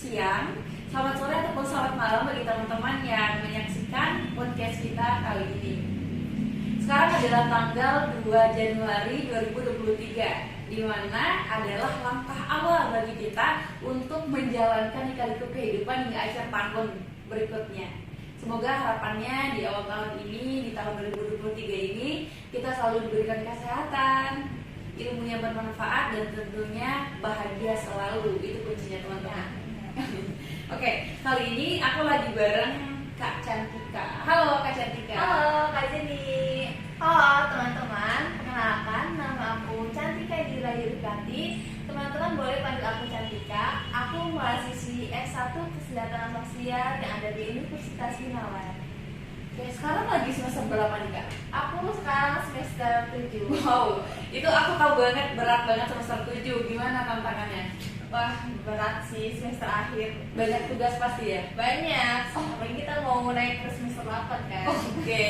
siang, selamat sore ataupun selamat malam bagi teman-teman yang menyaksikan podcast kita kali ini. Sekarang adalah tanggal 2 Januari 2023, di mana adalah langkah awal bagi kita untuk menjalankan lika-liku kehidupan hingga akhir tahun berikutnya. Semoga harapannya di awal tahun ini, di tahun 2023 ini, kita selalu diberikan kesehatan, ilmu yang bermanfaat, dan tentunya bahagia selalu. Itu kuncinya, teman-teman. Oke, kali ini aku lagi bareng Kak Cantika. Halo Kak Cantika. Halo Kak Jenny. Halo teman-teman, perkenalkan nama aku Cantika Dira Yurikati. Teman-teman boleh panggil aku Cantika. Aku mahasiswi S1 Kesejahteraan Sosial yang ada di Universitas Gunawan. Oke, sekarang lagi semester berapa nih Kak? Aku sekarang semester 7. Wow, itu aku tahu banget, berat banget semester 7. Gimana tantangannya? Wah, berat sih semester akhir. Banyak tugas pasti ya? Banyak, apalagi kita mau naik ke semester 8 kan. Oke.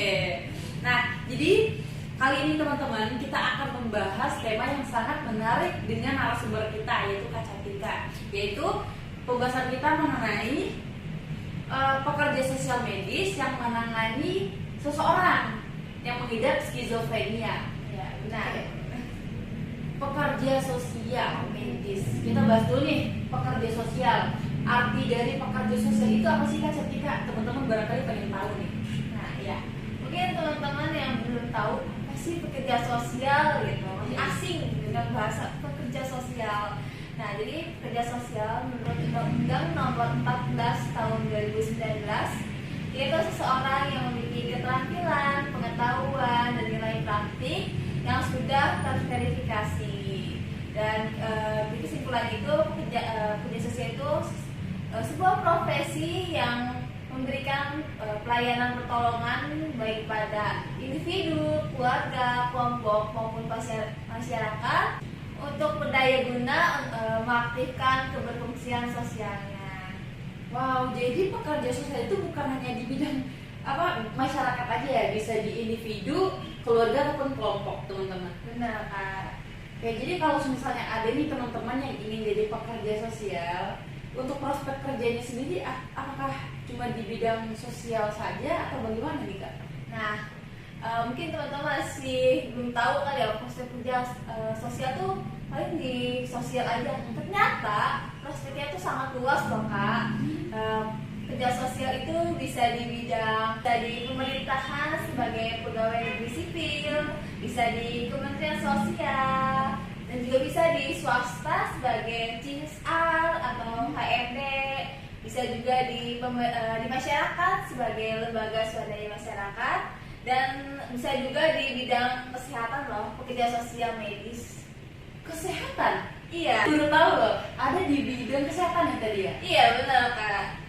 Nah, jadi kali ini teman-teman kita akan membahas tema yang sangat menarik dengan narasumber kita, yaitu Kak Cantika. Yaitu pembahasan kita mengenai pekerja sosial medis yang menangani seseorang yang mengidap skizofrenia. Ya, benar. Pekerja sosial medis. Kita bahas dulu nih, pekerja sosial. Arti dari pekerja sosial itu apa sih Kak Cantika? Teman-teman barangkali pengen tahu nih. Nah, ya. Mungkin teman-teman yang belum tahu apa sih pekerja sosial gitu, masih asing dengan bahasa pekerja sosial. Nah, jadi pekerja sosial menurut Undang-Undang Nomor 14 Tahun 2019 yaitu seseorang yang memiliki keterampilan, pengetahuan, dan nilai praktik yang sudah terverifikasi. Dan di kesimpulan itu pekerja sosial itu sebuah profesi yang memberikan pelayanan pertolongan baik pada individu, keluarga, kelompok maupun masyarakat untuk berdaya guna mengaktifkan keberfungsian sosialnya. Wow, jadi pekerja sosial itu bukan hanya di bidang masyarakat aja ya, bisa di individu, keluarga ataupun kelompok, teman-teman. Benar Kak. Ya, jadi kalau misalnya ada nih teman-teman yang ingin jadi pekerja sosial, untuk prospek kerjanya sendiri apakah cuma di bidang sosial saja atau bagaimana nih Kak? Nah, mungkin teman-teman masih belum tahu kali ya prospek kerja sosial tuh paling di sosial aja. Ternyata prospeknya tuh sangat luas loh Kak. Kerja sosial itu bisa di bidang dari pemerintahan sebagai pegawai negeri sipil, bisa di Kementerian Sosial, dan juga bisa di swasta sebagai CSR atau HRD, bisa juga di masyarakat sebagai lembaga swadaya masyarakat, dan bisa juga di bidang kesehatan loh, pekerja sosial medis. Kesehatan? Iya. Baru tahu loh, ada di bidang kesehatan ya tadi ya? Iya benar Kak.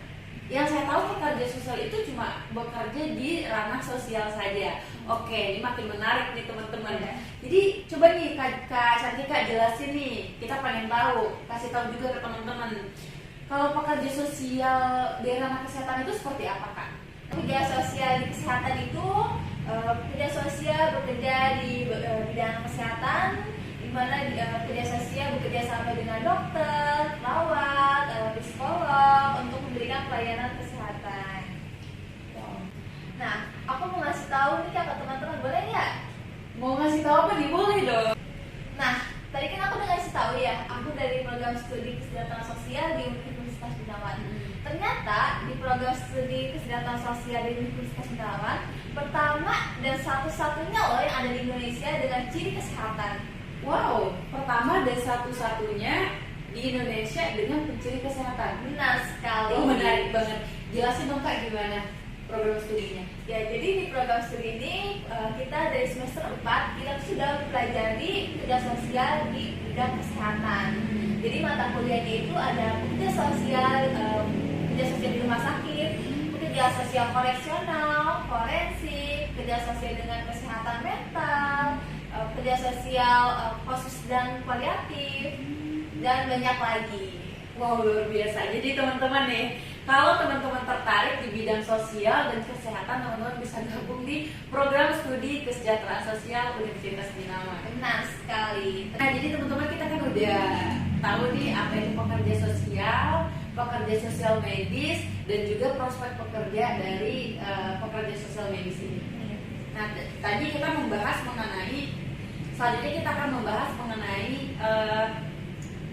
Yang saya tahu pekerja sosial itu cuma bekerja di ranah sosial saja. Oke, ini makin menarik nih teman-teman. Jadi coba nih Kak Cantika jelasin nih, kita pengen tahu, kasih tahu juga ke teman-teman. Kalau pekerja sosial di ranah kesehatan itu seperti apa Kak? Pekerja sosial di kesehatan itu pekerja sosial bekerja di bidang kesehatan, di mana pekerja sosial bekerja sama dengan dokter, perawat, psikolog untuk memberikan pelayanan kesehatan. Nah, aku mau ngasih tahu nih Kak ke teman-teman, boleh nggak? Mau ngasih tahu apa nih? Boleh dong. Nah, tadi kan aku udah ngasih tahu ya, aku dari program studi kesejahteraan sosial di Universitas Gunawan. Ternyata di program studi kesejahteraan sosial di Universitas Gunawan, pertama dan satu-satunya loh yang ada di Indonesia dengan ciri kesehatan. Wow, pertama dan satu-satunya di Indonesia dengan penciri kesehatan. Benar sekali. Oh, menarik banget. Jelasin dong Kak gimana program studinya. Ya, jadi di program studi ini kita dari semester 4 kita sudah mempelajari kerja sosial di bidang kesehatan. Jadi mata kuliahnya itu ada kerja sosial di rumah sakit, kerja sosial koreksional, forensik, kerja sosial dengan kesehatan mental, kerja sosial khusus dan paliatif, dan banyak lagi. Wow, luar biasa. Jadi teman-teman nih, kalau teman-teman tertarik di bidang sosial dan kesehatan, teman-teman bisa gabung di program studi kesejahteraan sosial Universitas Gunawan. Benar sekali. Nah, jadi teman-teman kita kan udah tahu nih apa itu pekerja sosial, pekerja sosial medis dan juga prospek pekerja dari pekerja sosial medis ini. Nah, tadi kita membahas mengenai, selanjutnya kita akan membahas mengenai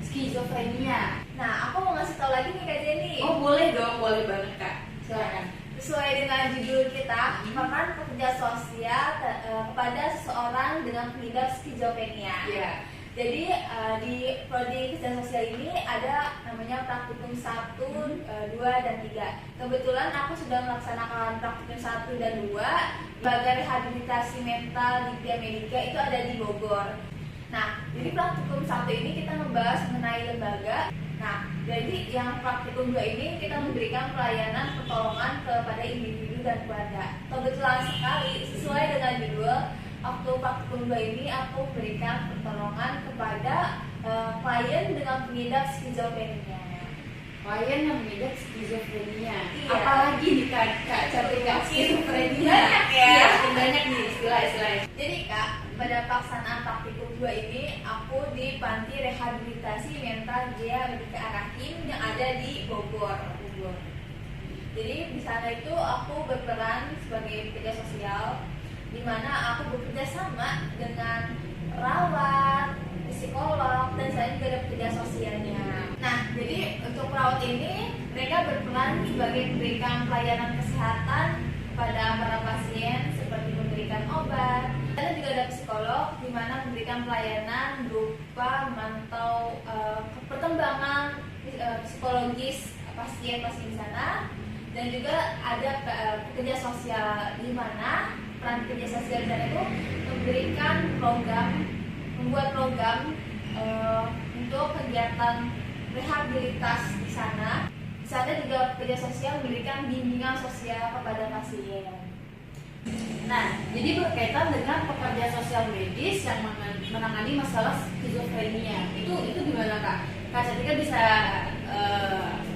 skizofrenia. Nah, aku mau ngasih tau lagi nih Kak Jenny. Oh boleh dong, boleh banget Kak. Silakan. Sesuai dengan judul kita, peran pekerja sosial kepada seseorang dengan pengidap skizofrenia. Iya. Jadi di prodi kerja sosial ini ada namanya praktikum 1, 2, dan 3. Kebetulan aku sudah melaksanakan praktikum 1 dan 2. Lembaga rehabilitasi mental di Pia Medica itu ada di Bogor. Nah, jadi praktikum 1 ini kita membahas mengenai lembaga. Nah, jadi yang praktikum 2 ini kita memberikan pelayanan pertolongan kepada individu dan keluarga. Kebetulan sekali sesuai dengan judul, waktu praktikum 2 ini aku berikan pertolongan kepada klien dengan pengidap skizofrenia. Klien yang mengidap skizofrenia. Iya. Apalagi nih Kak Cantika, skizofrenia. Banyak ya. Iya, banyak nih istilah-istilahnya. Jadi Kak, pada pelaksanaan praktikum 2 ini aku di Panti Rehabilitasi Mental Pia Medica Ar-Rahim yang ada di Bogor. Jadi di sana itu aku berperan sebagai pekerja sosial, di mana aku bekerja sama dengan perawat, psikolog, dan saya juga ada pekerja sosialnya. Nah, jadi untuk perawat ini mereka berperan sebagai memberikan pelayanan kesehatan kepada para pasien seperti memberikan obat. Dan juga ada psikolog di mana memberikan pelayanan berupa memantau perkembangan psikologis pasien-pasien di sana. Dan juga ada pekerja sosial di mana peran pekerja sosial di sana itu memberikan membuat program untuk kegiatan rehabilitas di sana. Di sana juga pekerja sosial memberikan bimbingan sosial kepada pasien. Nah, jadi berkaitan dengan pekerja sosial medis yang menangani masalah skizofrenia. Itu gimana Kak? Kak Cantika bisa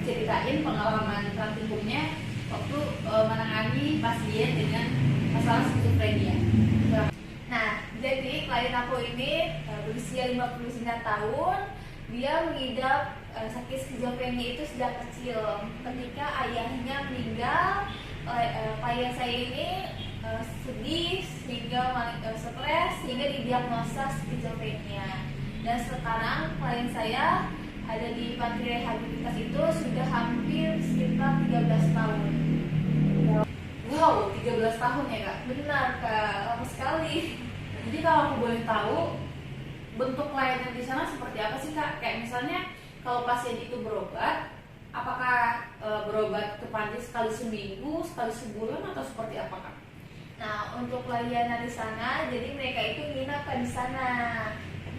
ceritain pengalaman praktikumnya waktu menangani pasien dengan masalah skizofrenia. Nah, jadi klien aku ini berusia 59 tahun. Dia mengidap sakit skizofrenia itu sejak kecil. Ketika ayahnya meninggal, klien saya ini sedih sehingga stres sehingga didiagnosa skizofrenia. Dan sekarang klien saya ada di panti rehabilitas itu sudah hampir sekitar 13 tahun. Wow, 13 tahun ya Kak? Benar Kak, lama sekali. Jadi kalau aku boleh tahu, bentuk pelayanan di sana seperti apa sih Kak? Kayak misalnya kalau pasien itu berobat, apakah berobat ke panti sekali seminggu, sekali sebulan, atau seperti apa Kak? Nah, untuk pelayanan di sana, jadi mereka itu nginap di sana.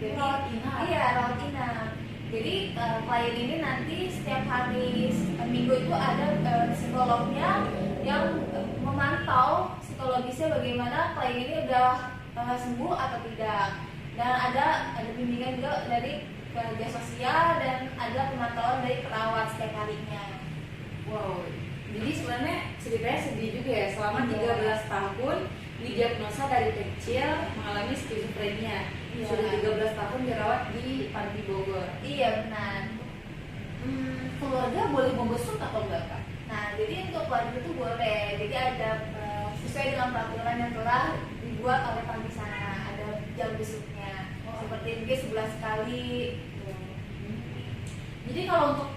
Jadi, Rawat inap? Iya, rawat inap. Jadi klien ini nanti setiap hari minggu itu ada psikolognya yang memantau psikologisnya bagaimana klien ini udah sembuh atau tidak. Dan ada bimbingan juga dari pekerja sosial dan ada pemantauan dari perawat setiap harinya. Wow, jadi sebenarnya ceritanya sedih juga ya. Selama 13 tahun didiagnosa dari kecil mengalami skizofrenia. Iya. Sudah 13 tahun dirawat di Panti Bogor. Iya benar. Keluarga boleh membesuk atau enggak Kak? Nah, jadi untuk keluarga itu boleh. Jadi ada sesuai dengan peraturan yang telah dibuat oleh panti sana. Ada jam besuknya. Seperti mungkin sebulan sekali. Jadi kalau untuk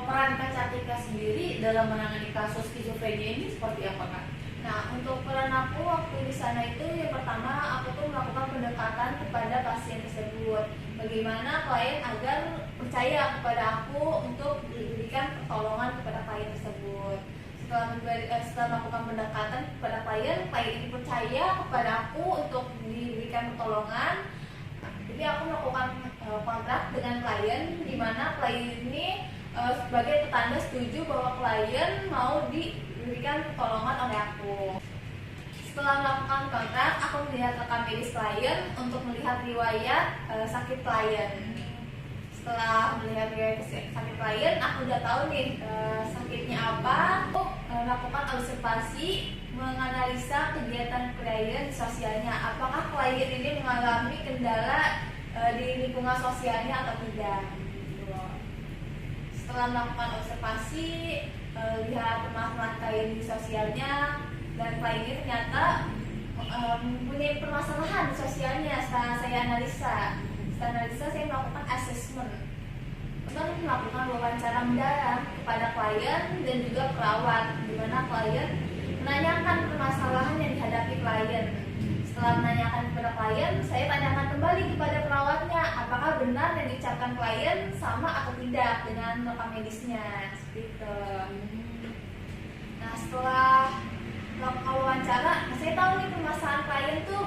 peran Kak Cantika sendiri dalam menangani kasus skizofrenia ini seperti apa Kak? Nah, untuk peran aku waktu di sana itu yang pertama aku tuh melakukan pendekatan kepada pasien tersebut. Bagaimana klien agar percaya kepada aku untuk diberikan pertolongan kepada klien tersebut. Setelah melakukan pendekatan kepada klien ini percaya kepada aku untuk diberikan pertolongan. Jadi aku melakukan kontrak dengan klien, di mana klien ini sebagai petanda setuju bahwa klien mau diberikan pertolongan oleh aku. Setelah melakukan kontrak, aku melihat rekam medis klien untuk melihat riwayat sakit klien. Setelah melihat riwayat sakit klien, aku udah tahu nih sakitnya apa. Aku melakukan observasi, menganalisa kegiatan klien sosialnya. Apakah klien ini mengalami kendala di lingkungan sosialnya atau tidak? setelah melakukan observasi, lihat permasalahan klien di sosialnya, dan klien ini ternyata mempunyai permasalahan sosialnya. Setelah saya analisa, saya melakukan assessment untuk melakukan wawancara mendalam kepada klien dan juga perawat, di mana klien menanyakan permasalahan yang dihadapi klien. Setelah menanyakan kepada klien, saya tanyakan kembali kepada perawatnya, apakah benar yang diucapkan klien sama atau tidak dengan rekam medisnya, seperti itu. Nah, setelah melakukan wawancara, saya tahu nih permasalahan klien tuh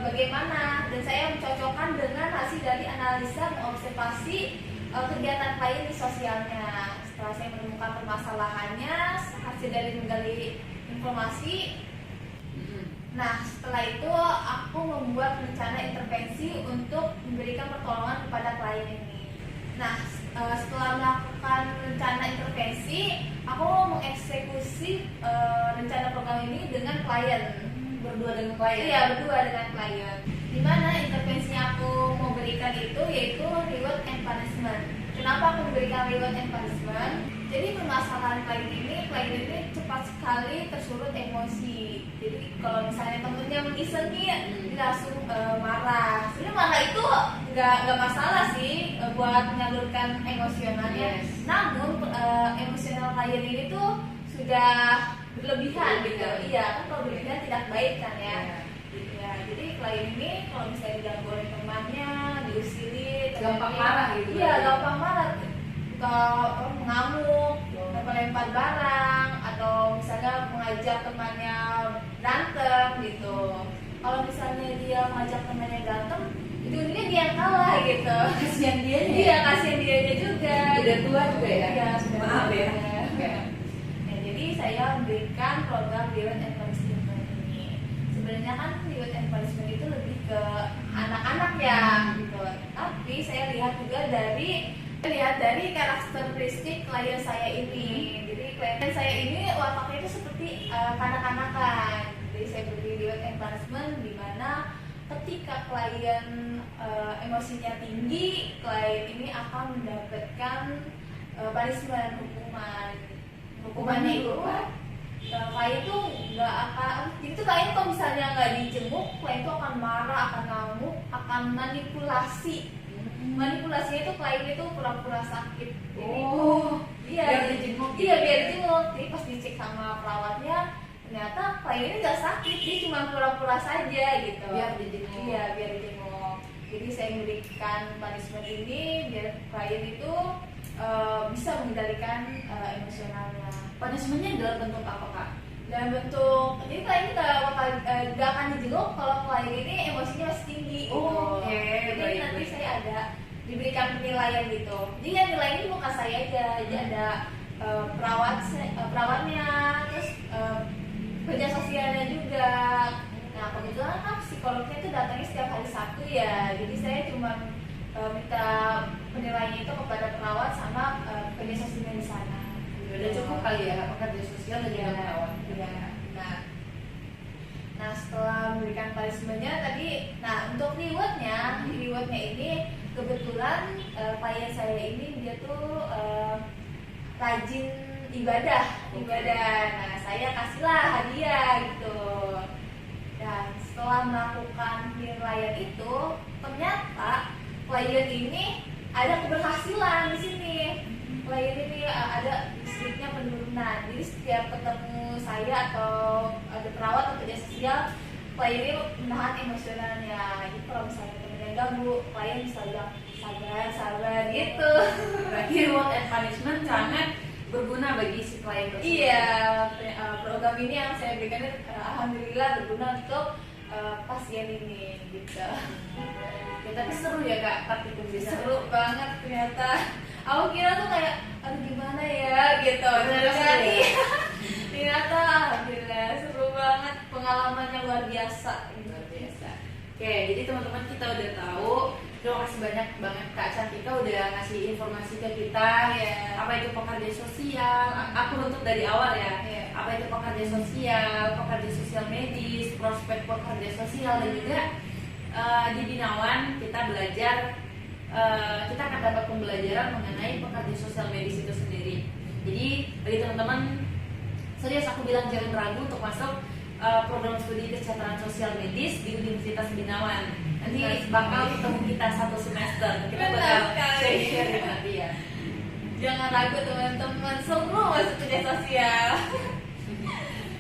bagaimana, dan saya mencocokkan dengan hasil dari analisa dan observasi kegiatan klien di sosialnya. Setelah saya menemukan permasalahannya, hasil dari menggali informasi, nah setelah itu aku membuat rencana intervensi untuk memberikan pertolongan kepada klien ini. Nah, setelah melakukan rencana intervensi, aku mengeksekusi rencana program ini dengan klien. Berdua dengan klien? Iya, berdua dengan klien. Dimana intervensinya aku mau berikan itu yaitu reward and punishment. Kenapa aku memberikan reward and punishment? Jadi permasalahan klien ini cepat sekali tersulut emosi. Jadi kalau misalnya temennya mengiseng nih, dia langsung marah. Sebenarnya marah itu nggak masalah sih buat menyalurkan emosionalnya. Yes. Namun emosional klien ini tuh sudah berlebihan gitu. Iya, kan kalau berlebihan tidak baik kan ya. Ya, jadi klien ini kalau misalnya diganggu oleh temannya, diusiri, Gampang marah gitu. Iya, gampang marah. Kalau mengamuk, melempar barang, atau misalnya mengajak temannya berantem gitu. Kalau misalnya dia mengajak temannya berantem, itu dia yang kalah gitu. Kasihan dia ya? Iya, kasihan dianya juga. Udah tua juga ya? Iya, sudah Maaf tua. ya. Ya, jadi saya memberikan program reward and punishment ini. Sebenarnya kan reward and punishment itu lebih ke anak-anak ya gitu. Tapi saya lihat juga dari karakteristik klien saya ini. Jadi klien saya ini wataknya itu seperti kanak-kanakan. Jadi saya beri reward and punishment di mana ketika klien emosinya tinggi, klien ini akan mendapatkan punishment, hukumannya itu klien itu nggak akan, itu klien kalau misalnya nggak dijenguk, klien itu akan marah, akan ngamuk, akan manipulasinya itu klien itu pura-pura sakit. Jadi, biar dijenguk. Iya, biar dijenguk. Jadi pas dicek sama perawatnya, ternyata klien ini nggak sakit, dia cuma pura-pura saja gitu. Biar dijenguk. Iya, biar dijenguk. Jadi saya memberikan punishment ini biar klien itu bisa mengendalikan emosionalnya. Punishmentnya dalam bentuk apa, Kak? Dalam bentuk, jadi klien ini nggak akan dijenguk kalau klien ini emosinya masih tinggi. Oke, Jadi baik, nanti baik. saya ada diberikan penilaian gitu. Jadi yang nilai ini bukan saya aja, jadi ada perawatnya, terus kerja sosialnya juga. Nah kebetulan kan psikolognya itu datangnya setiap hari Sabtu ya, jadi saya cuma minta penilaiannya itu kepada perawat sama kerja sosialnya di sana. Udah cukup kali ya, pekerja sosial dan juga perawat. Iya. Nah setelah memberikan punishment-nya tadi, nah untuk rewardnya ini kebetulan klien saya ini dia tuh rajin ibadah. Nah saya kasihlah hadiah gitu. Dan setelah melakukan penilaian itu, ternyata klien ini ada keberhasilan di sini. Klien ini ada listriknya penurunan. Jadi setiap ketemu saya atau ada perawat atau kerja sosial, klien ini menahan emosionalnya. Jadi kalau misalnya temennya ganggu, klien bisa bilang sabar gitu. Berarti reward and punishment sangat berguna bagi si klien tersebut. Iya, program ini yang saya berikan alhamdulillah berguna untuk pasien ini gitu. Ya, tapi seru ya Kak, praktikum di sana. Seru banget ternyata. Aku kira tuh kayak aduh gimana ya gitu. Ternyata Ternyata alhamdulillah seru banget, pengalamannya luar biasa. Luar biasa. Oke, jadi teman-teman kita udah tahu. Terima kasih banyak banget Kak Cantika udah ngasih informasi ke kita. Iya. Apa itu pekerja sosial? Aku nutup dari awal ya. Iya. Apa itu pekerja sosial medis, prospek pekerja sosial, dan juga di Binawan kita belajar kita akan dapat pembelajaran mengenai pekerja sosial medis itu sendiri. Jadi bagi teman-teman, serius aku bilang jangan ragu untuk masuk program studi kesejahteraan sosial medis di Universitas Binawan. Nanti bakal ketemu kita satu semester. Kita bakal share nanti ya. Jangan ragu teman-teman, semua masuk kerja sosial.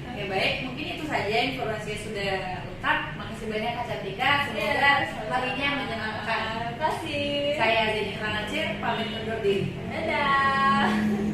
Oke baik, mungkin itu saja informasinya sudah lengkap. Makasih banyak Kak Cantika. Semoga harinya menyenangkan. Terima kasih. Saya Zeni Ranacir, pamit undur diri. Dadah.